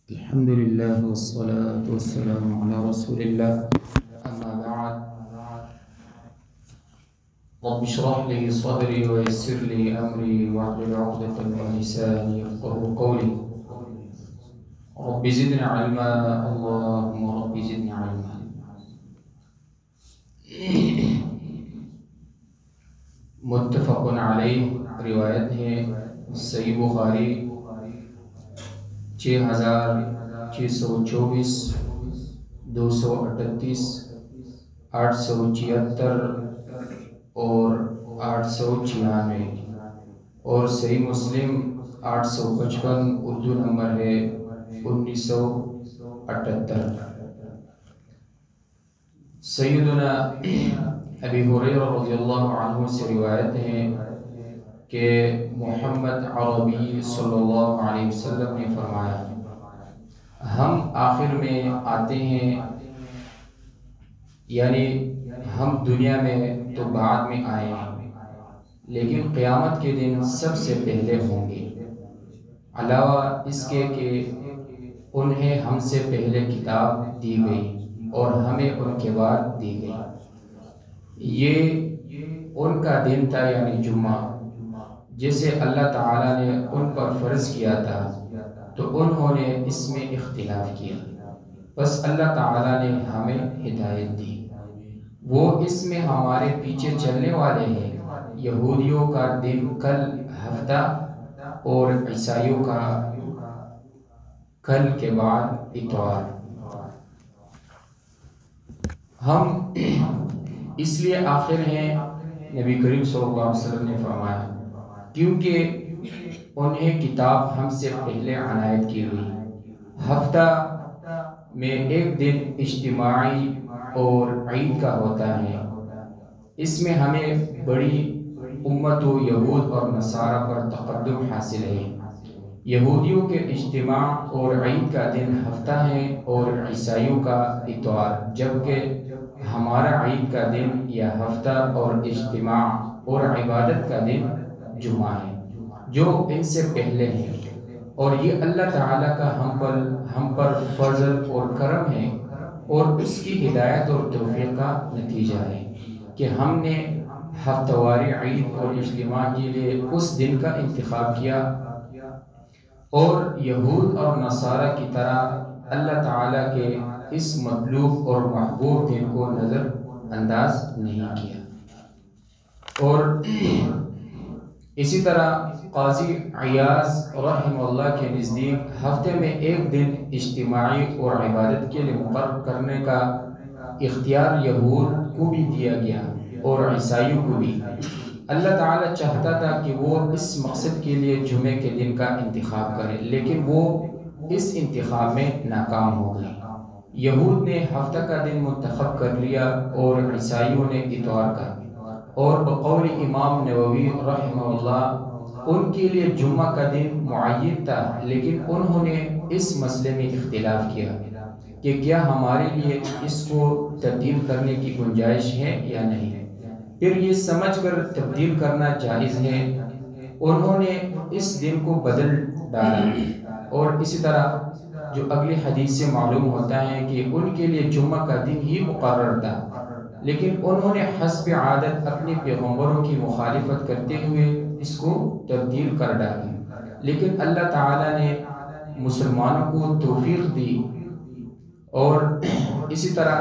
الحمد لله والصلاة والسلام على رسول الله أما بعد رب اشرح لي صدري ويسر لي أمري واحلل عقدة من لساني يفقهوا قولي رب زدنا علما اللهم رب زدنا علما. متفق علیہ روایت ہے صحیح بخاری 6624 238 876 اور 896 اور صحیح مسلم 855 اردو نمبر ہے 1978. سیدنا ابی ہریرہ رضی اللہ عنہ سے روایت ہے کہ محمد عربی صلی اللہ علیہ وسلم نے فرمایا ہم آخر میں آتے ہیں، یعنی ہم دنیا میں تو بعد میں آئے ہیں لیکن قیامت کے دن سب سے پہلے ہوں گے، علاوہ اس کے کہ انہیں ہم سے پہلے کتاب دی گئی اور ہمیں ان کے بعد دی گئی. یہ ان کا دن تھا یعنی جمعہ، جسے اللہ تعالیٰ نے ان پر فرض کیا تھا تو انہوں نے اس میں اختلاف کیا، بس اللہ تعالیٰ نے ہمیں ہدایت دی. وہ اس میں ہمارے پیچھے چلنے والے ہیں. یہودیوں کا دن کل ہفتہ اور عیسائیوں کا کل کے بعد اتوار. ہم اس لیے آخر ہیں، نبی کریم صلی اللہ علیہ وسلم نے فرمایا، کیونکہ انہیں کتاب ہم سے پہلے عنایت کی ہوئی. ہفتہ میں ایک دن اجتماعی اور عید کا ہوتا ہے. اس میں ہمیں بڑی امت و یہود اور نصارہ پر تقدم حاصل ہے. یہودیوں کے اجتماع اور عید کا دن ہفتہ ہے اور عیسائیوں کا اتوار، جبکہ ہمارا عید کا دن یا ہفتہ اور اجتماع اور عبادت کا دن جمعہ ہے جو ان سے پہلے ہیں. اور یہ اللہ تعالیٰ کا ہم پر فضل اور کرم ہے اور اس کی ہدایت اور توفیق کا نتیجہ ہے کہ ہم نے ہفتہ واری عید اور اجتماع کے لیے اس دن کا انتخاب کیا اور یہود اور نصارہ کی طرح اللہ تعالیٰ کے اس مطلوب اور محبوب دن کو نظر انداز نہیں کیا. اور اسی طرح قاضی عیاض رحمہ اللہ کے نزدیک ہفتے میں ایک دن اجتماعی اور عبادت کے لیے مقرر کرنے کا اختیار یہود کو بھی دیا گیا اور عیسائیوں کو بھی. اللہ تعالیٰ چاہتا تھا کہ وہ اس مقصد کے لیے جمعے کے دن کا انتخاب کرے، لیکن وہ اس انتخاب میں ناکام ہو گئے. یہود نے ہفتہ کا دن منتخب کر لیا اور عیسائیوں نے اتوار کا. اور بقول امام نووی رحمہ اللہ ان کے لیے جمعہ کا دن معین تھا، لیکن انہوں نے اس مسئلے میں اختلاف کیا کہ کیا ہمارے لیے اس کو تبدیل کرنے کی گنجائش ہے یا نہیں. پھر یہ سمجھ کر تبدیل کرنا جائز ہے انہوں نے اس دن کو بدل ڈالا. اور اسی طرح جو اگلی حدیث سے معلوم ہوتا ہے کہ ان کے لیے جمعہ کا دن ہی مقرر تھا، لیکن انہوں نے حسب عادت اپنے پیغمبروں کی مخالفت کرتے ہوئے اس کو تبدیل کر ڈالا. لیکن اللہ تعالیٰ نے مسلمانوں کو توفیق دی. اور اسی طرح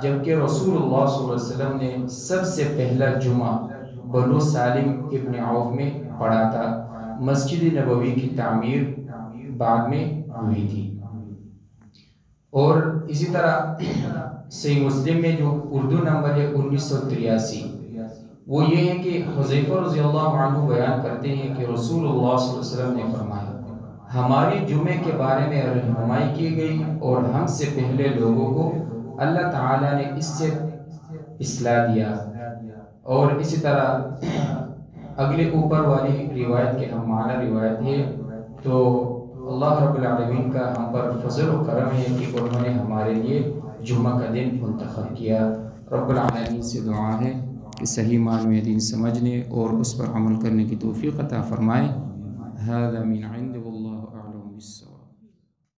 جبکہ رسول اللہ صلی اللہ علیہ وسلم نے سب سے پہلا جمعہ بنو سالم ابن عوف میں پڑھا تھا، مسجد نبوی کی تعمیر بعد میں ہوئی تھی. اور اسی طرح صحیح مسلم میں جو اردو نمبر ہے 1983، وہ یہ ہے کہ حذیفہ رضی اللہ عنہ بیان کرتے ہیں کہ رسول اللہ صلی اللہ علیہ وسلم نے فرمایا ہماری جمعے کے بارے میں رہنمائی کی گئی اور ہم سے پہلے لوگوں کو اللہ تعالیٰ نے اس سے اصلاح دیا. اور اسی طرح اگلے اوپر والی روایت کے ہم معنی روایت ہے تو اللہ رب العالمین کا ہم پر فضل و کرم ہے کہ انہوں نے ہمارے لیے جمعہ کا دن منتخب کیا. رب العالمین سے دعا ہے کہ صحیح معنی میں دین سمجھنے اور اس پر عمل کرنے کی توفیق عطا فرمائے. هذا من عند